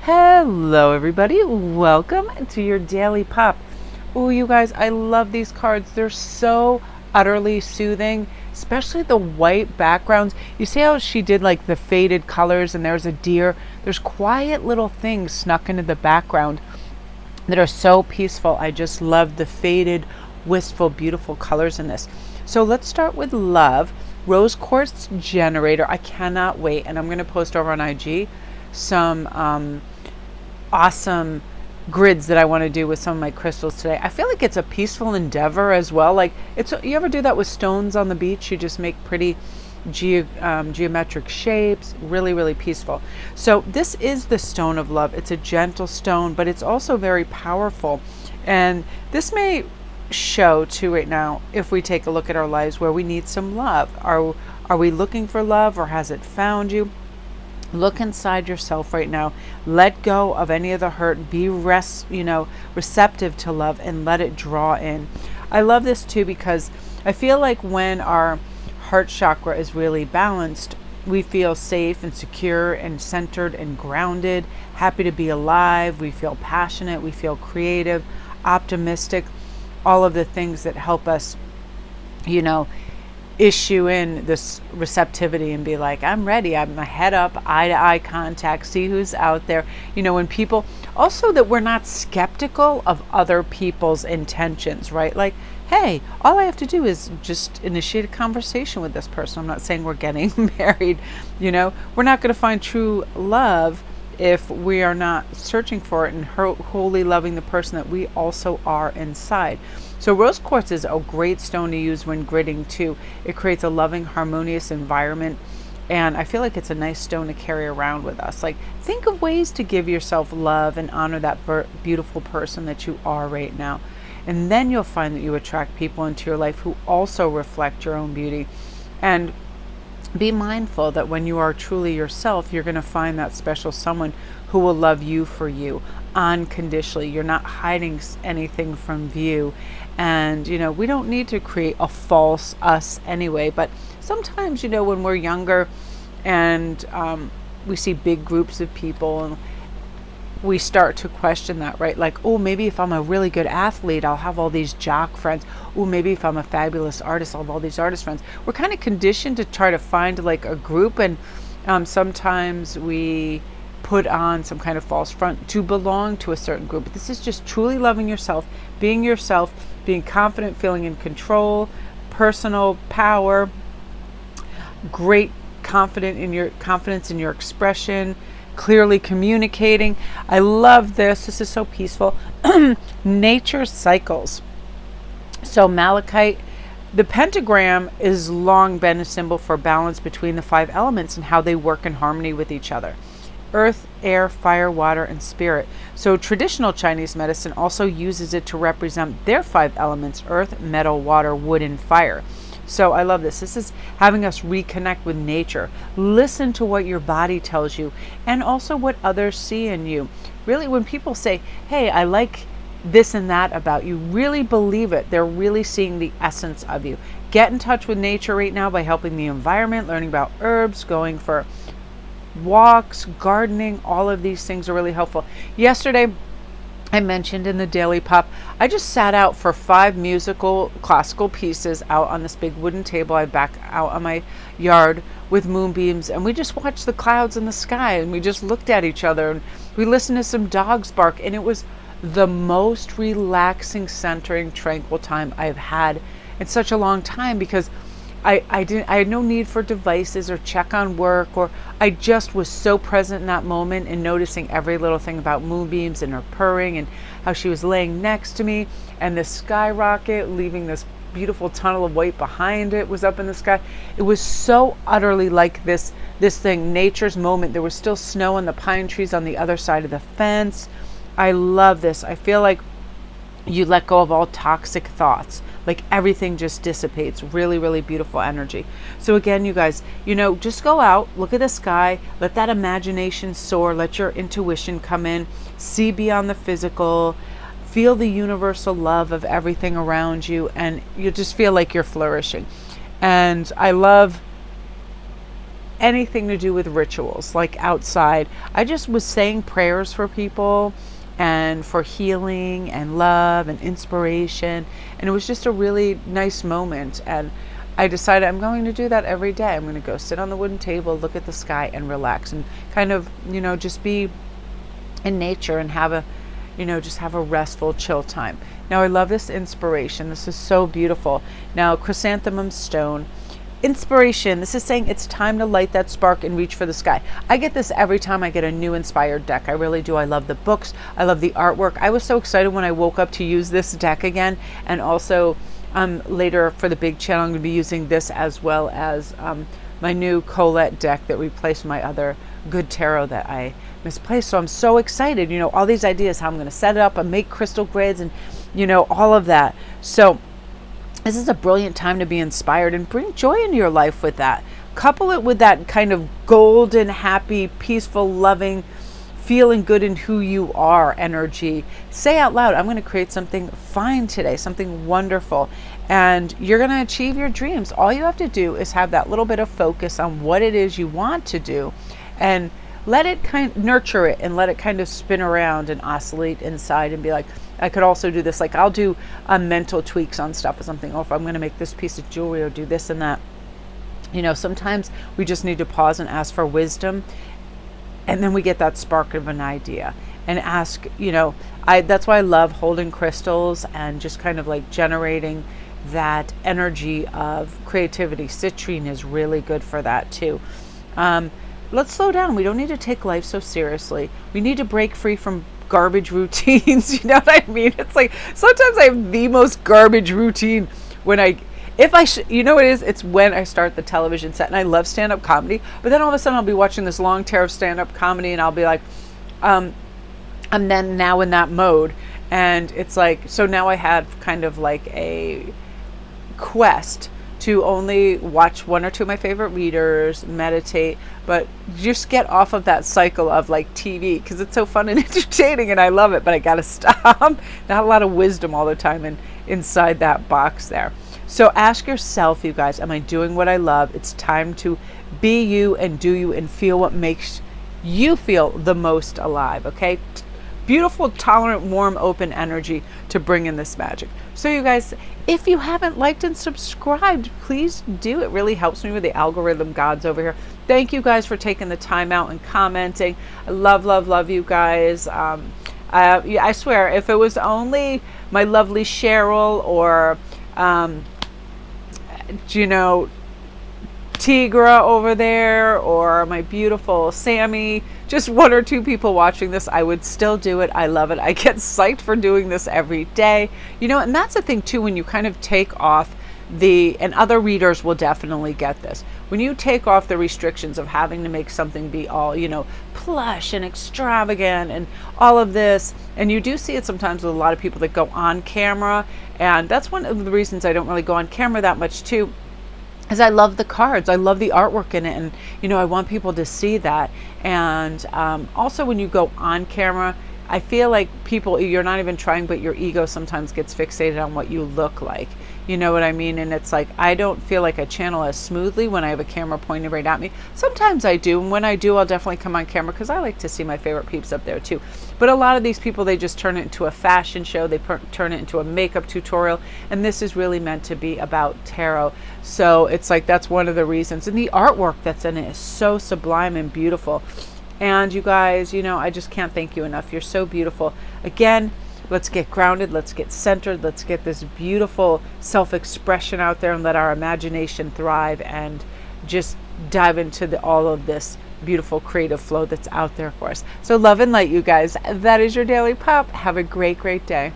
Hello, everybody. Welcome to your daily pop. Oh, you guys, I love these cards. They're so utterly soothing, especially the white backgrounds. You see how she did like the faded colors, and there's a deer. There's quiet little things snuck into the background that are so peaceful. I just love the faded, wistful, beautiful colors in this. So let's start with love. Rose quartz generator. I cannot wait, and I'm going to post over on IG some awesome grids that I want to do with some of my crystals today. I feel like it's a peaceful endeavor as well. Like, it's, you ever do that with stones on the beach? You just make pretty geometric shapes, really peaceful. So this is the stone of love. It's a gentle stone, but it's also very powerful. And this may show too right now, if we take a look at our lives where we need some love. Are we looking for love, or has it found you? Look inside yourself right now. Let go of any of the hurt. Be receptive to love and let it draw in. I love this too because I feel like when our heart chakra is really balanced, we feel safe and secure and centered and grounded, happy to be alive. We feel passionate. We feel creative, optimistic, all of the things that help us, issue in this receptivity and be like, I'm ready. I'm my head up, eye to eye contact, see who's out there. When people also, that we're not skeptical of other people's intentions, right? Like, hey, all I have to do is just initiate a conversation with this person. I'm not saying we're getting married. We're not going to find true love if we are not searching for it and wholly loving the person that we also are inside. So rose quartz is a great stone to use when gridding too. It creates a loving, harmonious environment. And I feel like it's a nice stone to carry around with us. Like, think of ways to give yourself love and honor that beautiful person that you are right now. And then you'll find that you attract people into your life who also reflect your own beauty. And be mindful that when you are truly yourself, you're going to find that special someone who will love you for you unconditionally. You're not hiding anything from view. And, we don't need to create a false us anyway. But sometimes, when we're younger and we see big groups of people, and we start to question that, right? Like, oh, maybe if I'm a really good athlete, I'll have all these jock friends. Oh, maybe if I'm a fabulous artist, I'll have all these artist friends. We're kind of conditioned to try to find like a group, and sometimes we put on some kind of false front to belong to a certain group. But this is just truly loving yourself, being confident, feeling in control, personal power, great confidence in your expression, clearly communicating. I love this. This is so peaceful. Nature cycles. So malachite, the pentagram is long been a symbol for balance between the 5 elements and how they work in harmony with each other. Earth, air, fire, water, and spirit. So traditional Chinese medicine also uses it to represent their 5 elements: earth, metal, water, wood, and fire. So I love this. This is having us reconnect with nature. Listen to what your body tells you, and also what others see in you. Really, when people say, hey, I like this and that about you, really believe it. They're really seeing the essence of you. Get in touch with nature right now by helping the environment, learning about herbs, going for walks, gardening. All of these things are really helpful. Yesterday, I mentioned in the Daily Pop, I just sat out for 5 musical classical pieces out on this big wooden table I back out on my yard with moonbeams, and we just watched the clouds in the sky, and we just looked at each other, and we listened to some dogs bark, and it was the most relaxing, centering, tranquil time I've had in such a long time, because I had no need for devices or check on work, or I just was so present in that moment and noticing every little thing about moonbeams and her purring and how she was laying next to me, and the skyrocket leaving this beautiful tunnel of white behind it was up in the sky. It was so utterly like this thing, nature's moment. There was still snow on the pine trees on the other side of the fence. I love this. I feel like you let go of all toxic thoughts. Like, everything just dissipates. Really beautiful energy. So again, you guys, just go out, look at the sky, let that imagination soar, let your intuition come in, see beyond the physical, feel the universal love of everything around you, and you just feel like you're flourishing. And I love anything to do with rituals, like outside. I just was saying prayers for people and for healing and love and inspiration. And it was just a really nice moment. And I decided I'm going to do that every day. I'm going to go sit on the wooden table, look at the sky, and relax and kind of, just be in nature and have a, just have a restful, chill time. Now, I love this inspiration. This is so beautiful. Now, chrysanthemum stone. Inspiration. This is saying it's time to light that spark and reach for the sky. I get this every time I get a new inspired deck. I really do. I love the books. I love the artwork. I was so excited when I woke up to use this deck again. And also later for the big channel, I'm going to be using this as well as my new Colette deck that replaced my other good tarot that I misplaced. So I'm so excited. All these ideas, how I'm going to set it up and make crystal grids and, all of that. So this is a brilliant time to be inspired and bring joy into your life with that. Couple it with that kind of golden, happy, peaceful, loving, feeling good in who you are energy. Say out loud, I'm going to create something fine today, something wonderful. And you're going to achieve your dreams. All you have to do is have that little bit of focus on what it is you want to do and let it nurture it and let it kind of spin around and oscillate inside and be like, I could also do this. Like I'll do mental tweaks on stuff or something. Oh, if I'm going to make this piece of jewelry or do this and that. Sometimes we just need to pause and ask for wisdom. And then we get that spark of an idea and ask, that's why I love holding crystals and just kind of like generating that energy of creativity. Citrine is really good for that too. Let's slow down. We don't need to take life so seriously. We need to break free from garbage routines. You know what I mean? It's like sometimes I have the most garbage routine when it's when I start the television set. And I love stand-up comedy, but then all of a sudden I'll be watching this long tear of stand-up comedy and I'll be like, I'm then now in that mode. And it's like, so now I have kind of like a quest to only watch one or two of my favorite readers, meditate, but just get off of that cycle of like TV because it's so fun and entertaining and I love it, but I gotta stop. Not a lot of wisdom all the time inside that box there. So ask yourself, you guys, am I doing what I love? It's time to be you and do you and feel what makes you feel the most alive, okay? Beautiful, tolerant, warm, open energy to bring in this magic. So you guys, if you haven't liked and subscribed, please do. It really helps me with the algorithm gods over here. Thank you guys for taking the time out and commenting. I love, love, love you guys. I swear, if it was only my lovely Cheryl or, Tigra over there or my beautiful Sammy, just one or two people watching this, I would still do it. I love it. I get psyched for doing this every day. And that's the thing too, when you kind of take off and other readers will definitely get this. When you take off the restrictions of having to make something be all, plush and extravagant and all of this, and you do see it sometimes with a lot of people that go on camera, and that's one of the reasons I don't really go on camera that much too, is I love the cards. I love the artwork in it. And, I want people to see that. And also when you go on camera, I feel like you're not even trying, but your ego sometimes gets fixated on what you look like. You know what I mean? And it's like, I don't feel like I channel as smoothly when I have a camera pointed right at me. Sometimes I do. And when I do, I'll definitely come on camera because I like to see my favorite peeps up there too. But a lot of these people, they just turn it into a fashion show. They turn it into a makeup tutorial. And this is really meant to be about tarot. So it's like, that's one of the reasons. And the artwork that's in it is so sublime and beautiful. And you guys, I just can't thank you enough. You're so beautiful. Again, let's get grounded. Let's get centered. Let's get this beautiful self-expression out there and let our imagination thrive and just dive into all of this beautiful creative flow that's out there for us. So love and light, you guys. That is your Daily Pop. Have a great, great day.